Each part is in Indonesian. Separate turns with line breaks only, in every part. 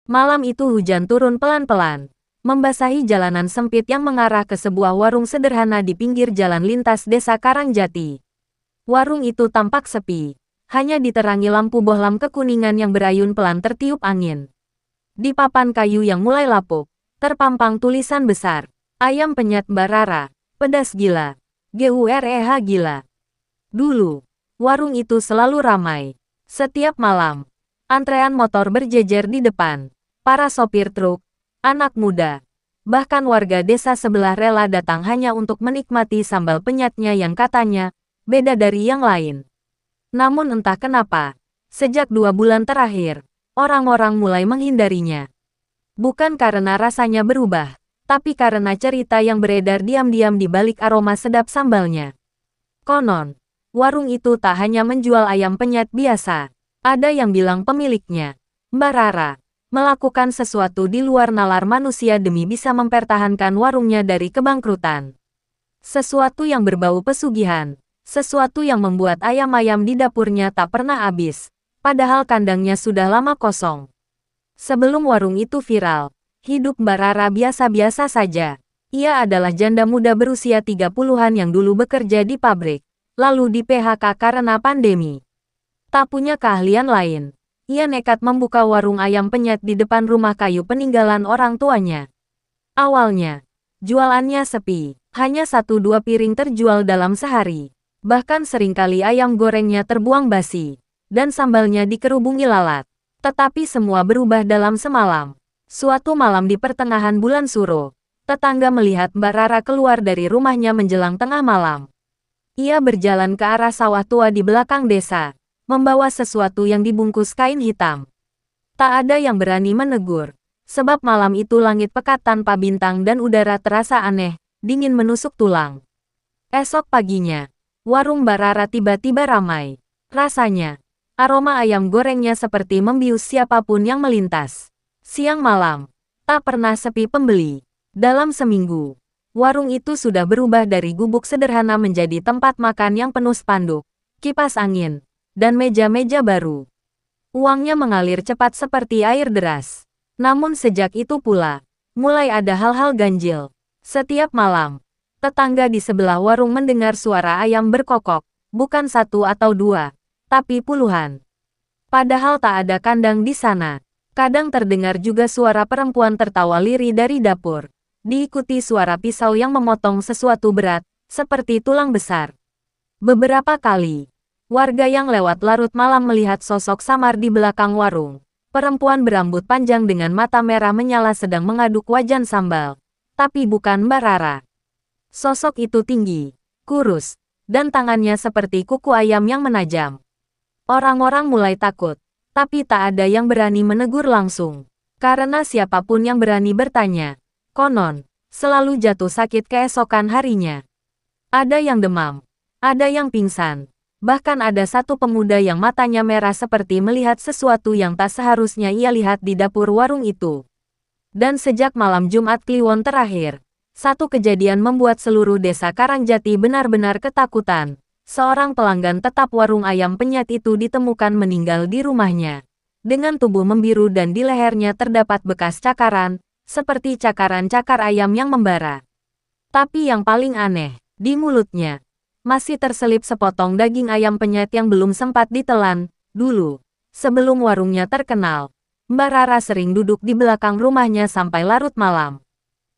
Malam itu hujan turun pelan-pelan, membasahi jalanan sempit yang mengarah ke sebuah warung sederhana di pinggir jalan lintas desa Karangjati. Warung itu tampak sepi, hanya diterangi lampu bohlam kekuningan yang berayun pelan tertiup angin. Di papan kayu yang mulai lapuk, terpampang tulisan besar, "Ayam penyet Mbak Rara, pedas gila, GUREH gila." Dulu, warung itu selalu ramai. Setiap malam, antrean motor berjejer di depan. Para sopir truk, anak muda, bahkan warga desa sebelah rela datang hanya untuk menikmati sambal penyetnya yang katanya beda dari yang lain. Namun entah kenapa, sejak 2 bulan terakhir, orang-orang mulai menghindarinya. Bukan karena rasanya berubah, tapi karena cerita yang beredar diam-diam di balik aroma sedap sambalnya. Konon, warung itu tak hanya menjual ayam penyet biasa. Ada yang bilang pemiliknya, Mbak Rara, melakukan sesuatu di luar nalar manusia demi bisa mempertahankan warungnya dari kebangkrutan. Sesuatu yang berbau pesugihan, sesuatu yang membuat ayam-ayam di dapurnya tak pernah habis, padahal kandangnya sudah lama kosong. Sebelum warung itu viral, hidup Mbak Rara biasa-biasa saja. Ia adalah janda muda berusia 30-an yang dulu bekerja di pabrik, lalu di PHK karena pandemi. Tak punya keahlian lain, ia nekat membuka warung ayam penyet di depan rumah kayu peninggalan orang tuanya. Awalnya, jualannya sepi, hanya 1-2 piring terjual dalam sehari. Bahkan seringkali ayam gorengnya terbuang basi, dan sambalnya dikerubungi lalat. Tetapi semua berubah dalam semalam. Suatu malam di pertengahan bulan Suro, tetangga melihat Mbak Rara keluar dari rumahnya menjelang tengah malam. Ia berjalan ke arah sawah tua di belakang desa, membawa sesuatu yang dibungkus kain hitam. Tak ada yang berani menegur, sebab malam itu langit pekat tanpa bintang dan udara terasa aneh, dingin menusuk tulang. Esok paginya, warung Mbak Rara tiba-tiba ramai. Rasanya, aroma ayam gorengnya seperti membius siapapun yang melintas. Siang malam, tak pernah sepi pembeli. Dalam seminggu, warung itu sudah berubah dari gubuk sederhana menjadi tempat makan yang penuh spanduk, kipas angin, dan meja-meja baru. Uangnya mengalir cepat seperti air deras. Namun sejak itu pula, mulai ada hal-hal ganjil. Setiap malam, tetangga di sebelah warung mendengar suara ayam berkokok, bukan 1 atau 2. Tapi puluhan. Padahal tak ada kandang di sana. Kadang terdengar juga suara perempuan tertawa lirih dari dapur, diikuti suara pisau yang memotong sesuatu berat, seperti tulang besar. Beberapa kali, warga yang lewat larut malam melihat sosok samar di belakang warung. Perempuan berambut panjang dengan mata merah menyala sedang mengaduk wajan sambal. Tapi bukan Mbak Rara. Sosok itu tinggi, kurus, dan tangannya seperti kuku ayam yang menajam. Orang-orang mulai takut, tapi tak ada yang berani menegur langsung. Karena siapapun yang berani bertanya, konon, selalu jatuh sakit keesokan harinya. Ada yang demam, ada yang pingsan, bahkan ada satu pemuda yang matanya merah seperti melihat sesuatu yang tak seharusnya ia lihat di dapur warung itu. Dan sejak malam Jumat Kliwon terakhir, satu kejadian membuat seluruh desa Karangjati benar-benar ketakutan. Seorang pelanggan tetap warung ayam penyet itu ditemukan meninggal di rumahnya. Dengan tubuh membiru dan di lehernya terdapat bekas cakaran, seperti cakaran-cakar ayam yang membara. Tapi yang paling aneh, di mulutnya, masih terselip sepotong daging ayam penyet yang belum sempat ditelan. Dulu, sebelum warungnya terkenal, Mbak Rara sering duduk di belakang rumahnya sampai larut malam.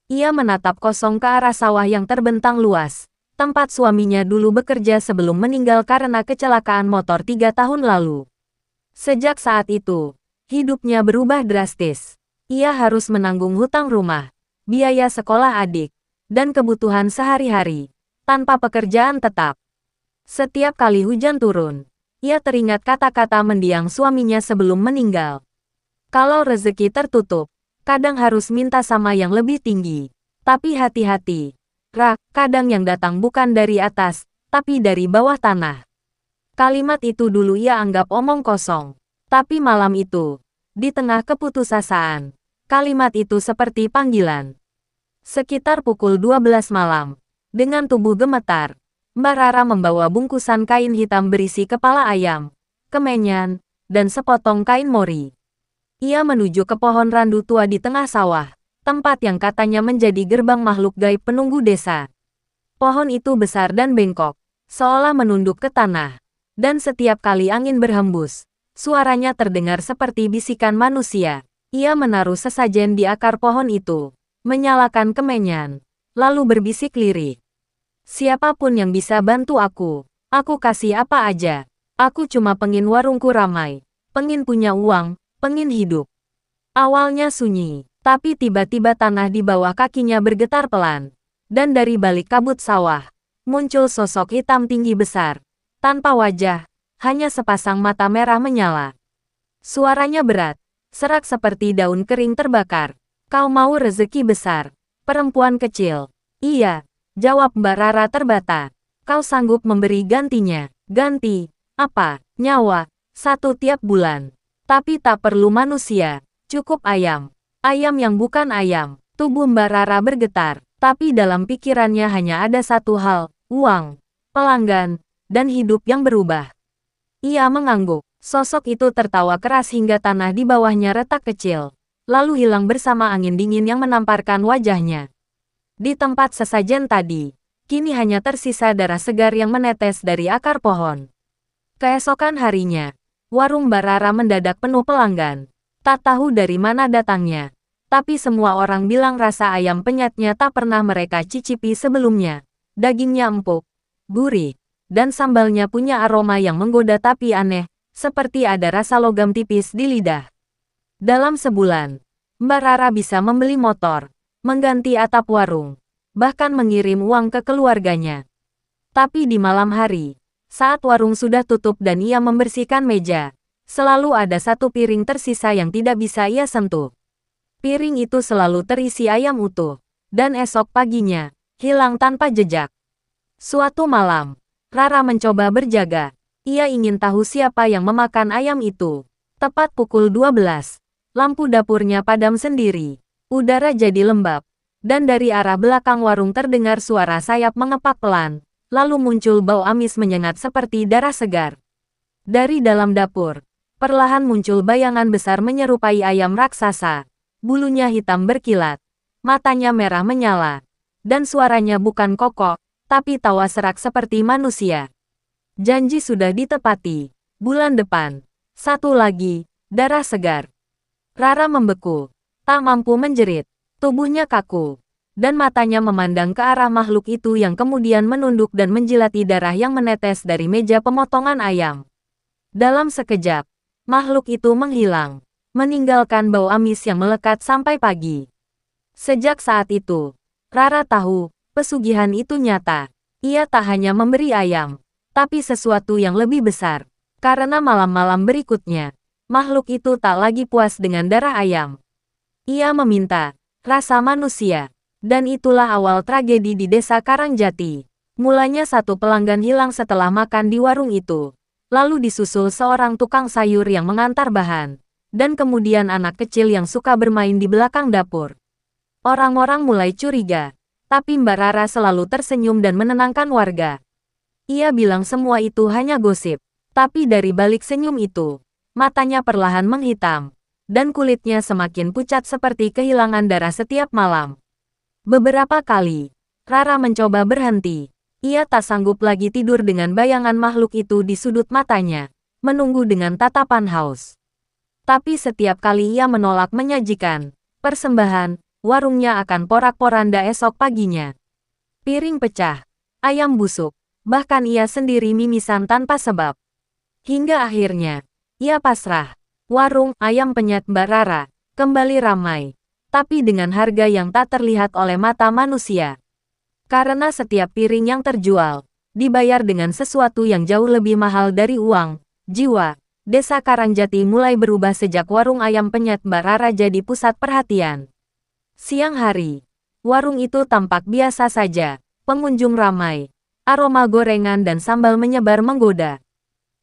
Ia menatap kosong ke arah sawah yang terbentang luas. Tempat suaminya dulu bekerja sebelum meninggal karena kecelakaan motor 3 tahun lalu. Sejak saat itu, hidupnya berubah drastis. Ia harus menanggung hutang rumah, biaya sekolah adik, dan kebutuhan sehari-hari, tanpa pekerjaan tetap. Setiap kali hujan turun, ia teringat kata-kata mendiang suaminya sebelum meninggal. Kalau rezeki tertutup, kadang harus minta sama yang lebih tinggi. Tapi hati-hati. Kadang yang datang bukan dari atas, tapi dari bawah tanah. Kalimat itu dulu ia anggap omong kosong. Tapi malam itu, di tengah keputusasaan, kalimat itu seperti panggilan. Sekitar pukul 12 malam, dengan tubuh gemetar, Mbak Rara membawa bungkusan kain hitam berisi kepala ayam, kemenyan, dan sepotong kain mori. Ia menuju ke pohon randu tua di tengah sawah, tempat yang katanya menjadi gerbang makhluk gaib penunggu desa. Pohon itu besar dan bengkok, seolah menunduk ke tanah. Dan setiap kali angin berhembus, suaranya terdengar seperti bisikan manusia. Ia menaruh sesajen di akar pohon itu, menyalakan kemenyan, lalu berbisik lirik. Siapapun yang bisa bantu aku kasih apa aja. Aku cuma pengin warungku ramai, pengin punya uang, pengin hidup. Awalnya sunyi, tapi tiba-tiba tanah di bawah kakinya bergetar pelan. Dan dari balik kabut sawah, muncul sosok hitam tinggi besar. Tanpa wajah, hanya sepasang mata merah menyala. Suaranya berat, serak seperti daun kering terbakar. Kau mau rezeki besar, perempuan kecil? Iya, jawab Mbak Rara terbata. Kau sanggup memberi gantinya? Ganti? Apa? Nyawa? 1 tiap bulan. Tapi tak perlu manusia, cukup ayam. Ayam yang bukan ayam. Tubuh Mbak Rara bergetar, tapi dalam pikirannya hanya ada satu hal, uang, pelanggan, dan hidup yang berubah. Ia mengangguk. Sosok itu tertawa keras hingga tanah di bawahnya retak kecil, lalu hilang bersama angin dingin yang menamparkan wajahnya. Di tempat sesajen tadi, kini hanya tersisa darah segar yang menetes dari akar pohon. Keesokan harinya, warung Mbak Rara mendadak penuh pelanggan. Tak tahu dari mana datangnya, tapi semua orang bilang rasa ayam penyetnya tak pernah mereka cicipi sebelumnya. Dagingnya empuk, gurih, dan sambalnya punya aroma yang menggoda tapi aneh, seperti ada rasa logam tipis di lidah. Dalam sebulan, Mbak Rara bisa membeli motor, mengganti atap warung, bahkan mengirim uang ke keluarganya. Tapi di malam hari, saat warung sudah tutup dan ia membersihkan meja, selalu ada satu piring tersisa yang tidak bisa ia sentuh. Piring itu selalu terisi ayam utuh, dan esok paginya, hilang tanpa jejak. Suatu malam, Rara mencoba berjaga. Ia ingin tahu siapa yang memakan ayam itu. Tepat pukul 12, lampu dapurnya padam sendiri. Udara jadi lembab, dan dari arah belakang warung terdengar suara sayap mengepak pelan, lalu muncul bau amis menyengat seperti darah segar. Dari dalam dapur, perlahan muncul bayangan besar menyerupai ayam raksasa. Bulunya hitam berkilat, matanya merah menyala, dan suaranya bukan kokok, tapi tawa serak seperti manusia. Janji sudah ditepati. Bulan depan. Satu lagi, darah segar. Rara membeku, tak mampu menjerit. Tubuhnya kaku, dan matanya memandang ke arah makhluk itu yang kemudian menunduk dan menjilati darah yang menetes dari meja pemotongan ayam. Dalam sekejap, makhluk itu menghilang, meninggalkan bau amis yang melekat sampai pagi. Sejak saat itu, Rara tahu, pesugihan itu nyata. Ia tak hanya memberi ayam, tapi sesuatu yang lebih besar. Karena malam-malam berikutnya, makhluk itu tak lagi puas dengan darah ayam. Ia meminta rasa manusia. Dan itulah awal tragedi di desa Karangjati. Mulanya satu pelanggan hilang setelah makan di warung itu. Lalu disusul seorang tukang sayur yang mengantar bahan. Dan kemudian anak kecil yang suka bermain di belakang dapur. Orang-orang mulai curiga. Tapi Mbak Rara selalu tersenyum dan menenangkan warga. Ia bilang semua itu hanya gosip, tapi dari balik senyum itu, matanya perlahan menghitam, dan kulitnya semakin pucat seperti kehilangan darah setiap malam. Beberapa kali, Rara mencoba berhenti. Ia tak sanggup lagi tidur dengan bayangan makhluk itu di sudut matanya, menunggu dengan tatapan haus. Tapi setiap kali ia menolak menyajikan persembahan, warungnya akan porak-poranda esok paginya. Piring pecah, ayam busuk, bahkan ia sendiri mimisan tanpa sebab. Hingga akhirnya, ia pasrah. Warung ayam penyet Mbak Rara kembali ramai, tapi dengan harga yang tak terlihat oleh mata manusia. Karena setiap piring yang terjual, dibayar dengan sesuatu yang jauh lebih mahal dari uang, jiwa. Desa Karangjati mulai berubah sejak warung ayam penyet Mbak Rara jadi pusat perhatian. Siang hari, warung itu tampak biasa saja, pengunjung ramai. Aroma gorengan dan sambal menyebar menggoda.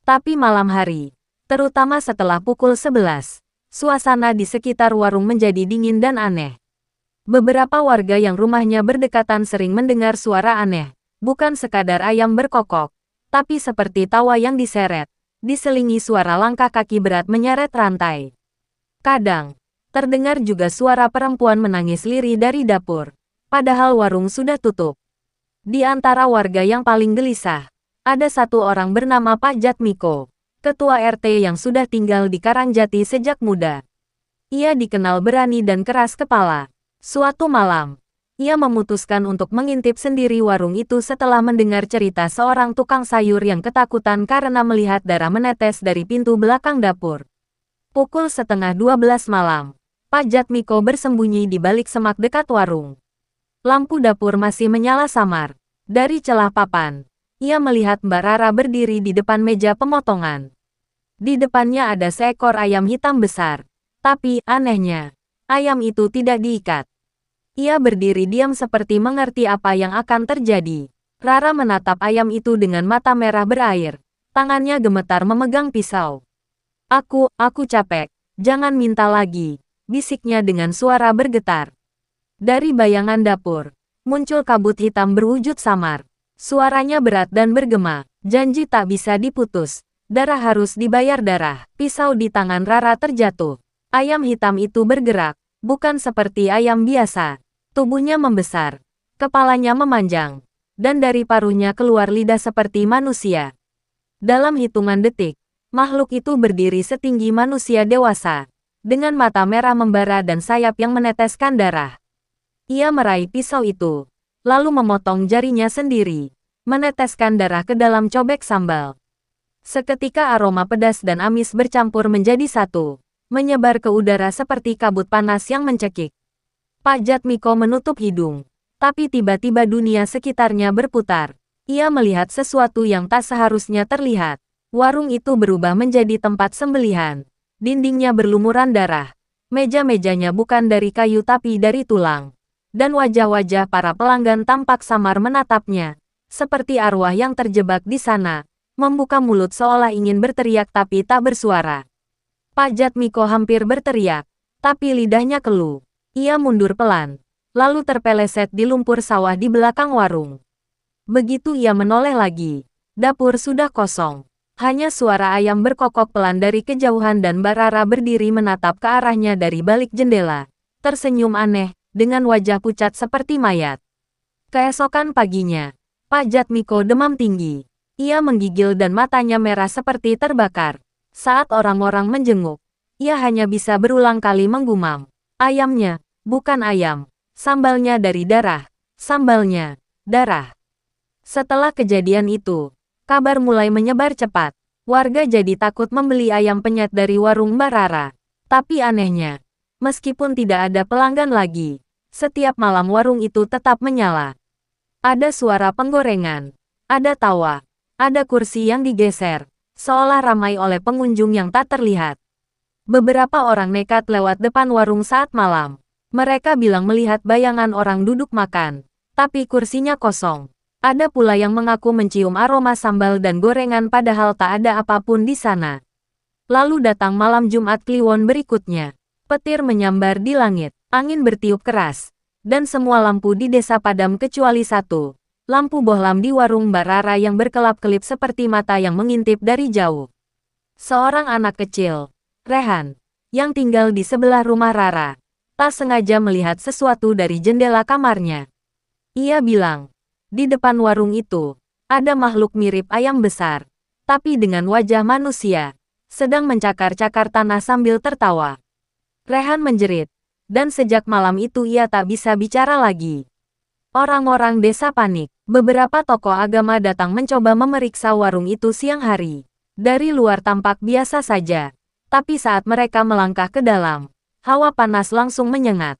Tapi malam hari, terutama setelah pukul 11, suasana di sekitar warung menjadi dingin dan aneh. Beberapa warga yang rumahnya berdekatan sering mendengar suara aneh, bukan sekadar ayam berkokok, tapi seperti tawa yang diseret, diselingi suara langkah kaki berat menyeret rantai. Kadang, terdengar juga suara perempuan menangis lirih dari dapur. Padahal warung sudah tutup. Di antara warga yang paling gelisah, ada satu orang bernama Pak Jatmiko, ketua RT yang sudah tinggal di Karangjati sejak muda. Ia dikenal berani dan keras kepala. Suatu malam, ia memutuskan untuk mengintip sendiri warung itu setelah mendengar cerita seorang tukang sayur yang ketakutan karena melihat darah menetes dari pintu belakang dapur. Pukul 11:30 malam, Pak Jatmiko bersembunyi di balik semak dekat warung. Lampu dapur masih menyala samar. Dari celah papan, ia melihat Mbak Rara berdiri di depan meja pemotongan. Di depannya ada seekor ayam hitam besar. Tapi, anehnya, ayam itu tidak diikat. Ia berdiri diam seperti mengerti apa yang akan terjadi. Rara menatap ayam itu dengan mata merah berair. Tangannya gemetar memegang pisau. Aku capek. Jangan minta lagi, bisiknya dengan suara bergetar. Dari bayangan dapur, muncul kabut hitam berwujud samar. Suaranya berat dan bergema. Janji tak bisa diputus. Darah harus dibayar darah. Pisau di tangan Rara terjatuh. Ayam hitam itu bergerak, bukan seperti ayam biasa. Tubuhnya membesar, kepalanya memanjang, dan dari paruhnya keluar lidah seperti manusia. Dalam hitungan detik, makhluk itu berdiri setinggi manusia dewasa, dengan mata merah membara dan sayap yang meneteskan darah. Ia meraih pisau itu, lalu memotong jarinya sendiri, meneteskan darah ke dalam cobek sambal. Seketika aroma pedas dan amis bercampur menjadi satu, menyebar ke udara seperti kabut panas yang mencekik. Pak Jatmiko menutup hidung, tapi tiba-tiba dunia sekitarnya berputar. Ia melihat sesuatu yang tak seharusnya terlihat. Warung itu berubah menjadi tempat sembelihan. Dindingnya berlumuran darah. Meja-mejanya bukan dari kayu tapi dari tulang. Dan wajah-wajah para pelanggan tampak samar menatapnya. Seperti arwah yang terjebak di sana. Membuka mulut seolah ingin berteriak tapi tak bersuara. Pak Jatmiko hampir berteriak. Tapi lidahnya keluh. Ia mundur pelan. Lalu terpeleset di lumpur sawah di belakang warung. Begitu ia menoleh lagi. Dapur sudah kosong. Hanya suara ayam berkokok pelan dari kejauhan dan Mbak Rara berdiri menatap ke arahnya dari balik jendela. Tersenyum aneh, dengan wajah pucat seperti mayat. Keesokan paginya, Pak Jatmiko demam tinggi. Ia menggigil dan matanya merah seperti terbakar. Saat orang-orang menjenguk, ia hanya bisa berulang kali menggumam. Ayamnya, bukan ayam. Sambalnya dari darah. Sambalnya, darah. Setelah kejadian itu, kabar mulai menyebar cepat. Warga jadi takut membeli ayam penyet dari warung Mbak Rara. Tapi anehnya, meskipun tidak ada pelanggan lagi, setiap malam warung itu tetap menyala. Ada suara penggorengan, ada tawa, ada kursi yang digeser, seolah ramai oleh pengunjung yang tak terlihat. Beberapa orang nekat lewat depan warung saat malam. Mereka bilang melihat bayangan orang duduk makan, tapi kursinya kosong. Ada pula yang mengaku mencium aroma sambal dan gorengan padahal tak ada apapun di sana. Lalu datang malam Jumat Kliwon berikutnya. Petir menyambar di langit, angin bertiup keras, dan semua lampu di desa padam kecuali satu. Lampu bohlam di warung Mbak Rara yang berkelap-kelip seperti mata yang mengintip dari jauh. Seorang anak kecil, Rehan, yang tinggal di sebelah rumah Rara, tak sengaja melihat sesuatu dari jendela kamarnya. Ia bilang, di depan warung itu, ada makhluk mirip ayam besar, tapi dengan wajah manusia, sedang mencakar-cakar tanah sambil tertawa. Rehan menjerit, dan sejak malam itu ia tak bisa bicara lagi. Orang-orang desa panik. Beberapa tokoh agama datang mencoba memeriksa warung itu siang hari. Dari luar tampak biasa saja, tapi saat mereka melangkah ke dalam, hawa panas langsung menyengat.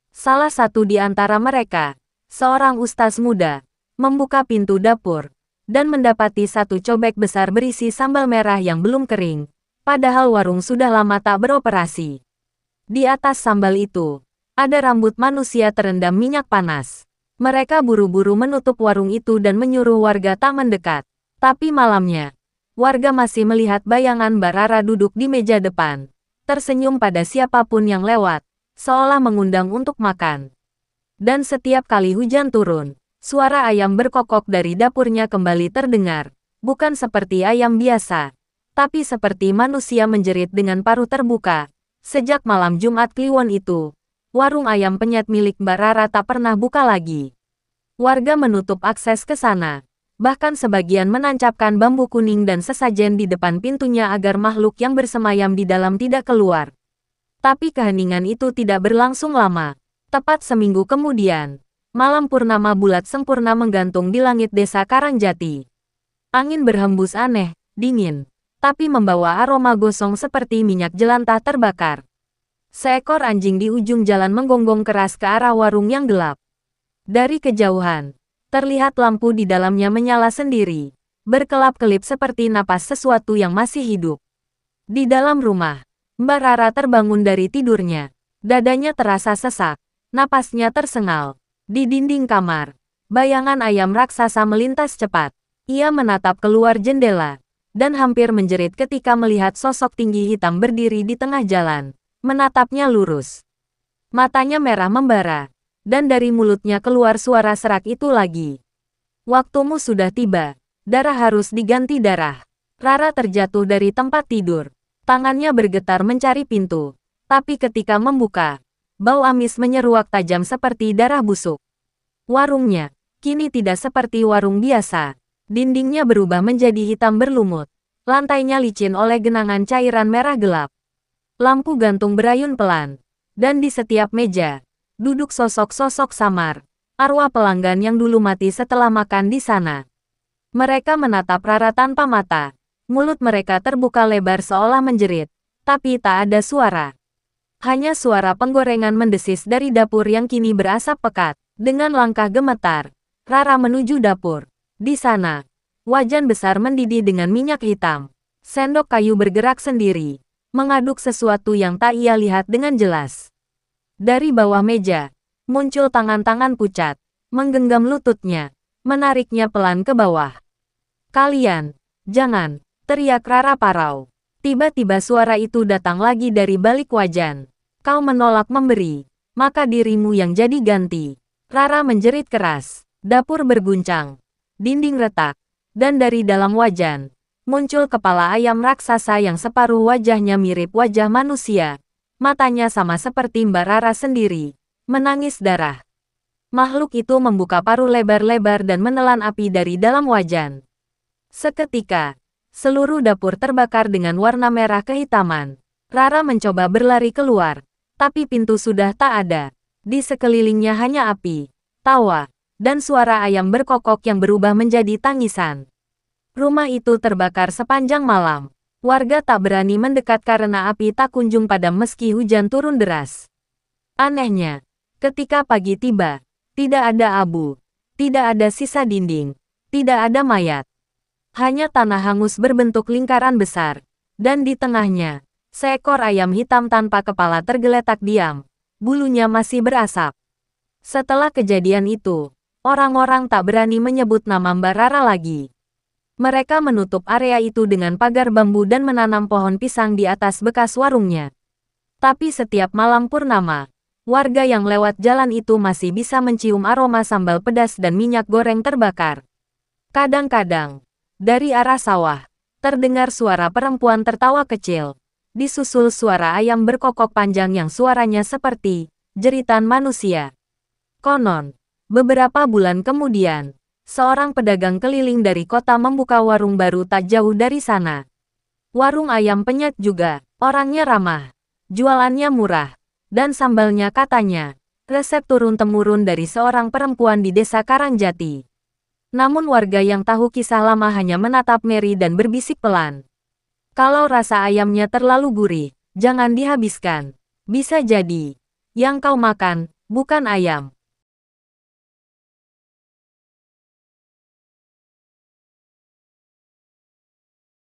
Salah satu di antara mereka, seorang ustaz muda, membuka pintu dapur, dan mendapati satu cobek besar berisi sambal merah yang belum kering, padahal warung sudah lama tak beroperasi. Di atas sambal itu, ada rambut manusia terendam minyak panas. Mereka buru-buru menutup warung itu dan menyuruh warga tak mendekat. Tapi malamnya, warga masih melihat bayangan Mbak Rara duduk di meja depan, tersenyum pada siapapun yang lewat, seolah mengundang untuk makan. Dan setiap kali hujan turun, suara ayam berkokok dari dapurnya kembali terdengar, bukan seperti ayam biasa, tapi seperti manusia menjerit dengan paruh terbuka, Sejak malam Jumat Kliwon itu, warung ayam penyet milik Mbak Rara tak pernah buka lagi. Warga menutup akses ke sana. Bahkan sebagian menancapkan bambu kuning dan sesajen di depan pintunya agar makhluk yang bersemayam di dalam tidak keluar. Tapi keheningan itu tidak berlangsung lama. Tepat seminggu kemudian, malam purnama bulat sempurna menggantung di langit desa Karangjati. Angin berhembus aneh, dingin, tapi membawa aroma gosong seperti minyak jelantah terbakar. Seekor anjing di ujung jalan menggonggong keras ke arah warung yang gelap. Dari kejauhan, terlihat lampu di dalamnya menyala sendiri, berkelap-kelip seperti napas sesuatu yang masih hidup. Di dalam rumah, Mbak Rara terbangun dari tidurnya. Dadanya terasa sesak, napasnya tersengal. Di dinding kamar, bayangan ayam raksasa melintas cepat. Ia menatap keluar jendela, dan hampir menjerit ketika melihat sosok tinggi hitam berdiri di tengah jalan, menatapnya lurus. Matanya merah membara, dan dari mulutnya keluar suara serak itu lagi. Waktumu sudah tiba, darah harus diganti darah. Rara terjatuh dari tempat tidur. Tangannya bergetar mencari pintu, tapi ketika membuka, bau amis menyeruak tajam seperti darah busuk. Warungnya, kini tidak seperti warung biasa. Dindingnya berubah menjadi hitam berlumut. Lantainya licin oleh genangan cairan merah gelap. Lampu gantung berayun pelan. Dan di setiap meja, duduk sosok-sosok samar. Arwah pelanggan yang dulu mati setelah makan di sana. Mereka menatap Rara tanpa mata. Mulut mereka terbuka lebar seolah menjerit. Tapi tak ada suara. Hanya suara penggorengan mendesis dari dapur yang kini berasap pekat. Dengan langkah gemetar, Rara menuju dapur. Di sana, wajan besar mendidih dengan minyak hitam. Sendok kayu bergerak sendiri, mengaduk sesuatu yang tak ia lihat dengan jelas. Dari bawah meja, muncul tangan-tangan pucat, menggenggam lututnya, menariknya pelan ke bawah. "Kalian, jangan!" teriak Rara parau. Tiba-tiba suara itu datang lagi dari balik wajan. "Kau menolak memberi, maka dirimu yang jadi ganti." Rara menjerit keras. Dapur berguncang. Dinding retak, dan dari dalam wajan, muncul kepala ayam raksasa yang separuh wajahnya mirip wajah manusia. Matanya sama seperti Mbak Rara sendiri, menangis darah. Makhluk itu membuka paruh lebar-lebar dan menelan api dari dalam wajan. Seketika, seluruh dapur terbakar dengan warna merah kehitaman. Rara mencoba berlari keluar, tapi pintu sudah tak ada. Di sekelilingnya hanya api, tawa, dan suara ayam berkokok yang berubah menjadi tangisan. Rumah itu terbakar sepanjang malam. Warga tak berani mendekat karena api tak kunjung padam meski hujan turun deras. Anehnya, ketika pagi tiba, tidak ada abu, tidak ada sisa dinding, tidak ada mayat. Hanya tanah hangus berbentuk lingkaran besar, dan di tengahnya, seekor ayam hitam tanpa kepala tergeletak diam, bulunya masih berasap. Setelah kejadian itu, orang-orang tak berani menyebut nama Mbak Rara lagi. Mereka menutup area itu dengan pagar bambu dan menanam pohon pisang di atas bekas warungnya. Tapi setiap malam purnama, warga yang lewat jalan itu masih bisa mencium aroma sambal pedas dan minyak goreng terbakar. Kadang-kadang, dari arah sawah, terdengar suara perempuan tertawa kecil, disusul suara ayam berkokok panjang yang suaranya seperti jeritan manusia. Konon, beberapa bulan kemudian, seorang pedagang keliling dari kota membuka warung baru tak jauh dari sana. Warung ayam penyet juga, orangnya ramah, jualannya murah, dan sambalnya katanya, resep turun-temurun dari seorang perempuan di desa Karangjati. Namun warga yang tahu kisah lama hanya menatap Mary dan berbisik pelan. Kalau rasa ayamnya terlalu gurih, jangan dihabiskan. Bisa jadi, yang kau makan, bukan ayam.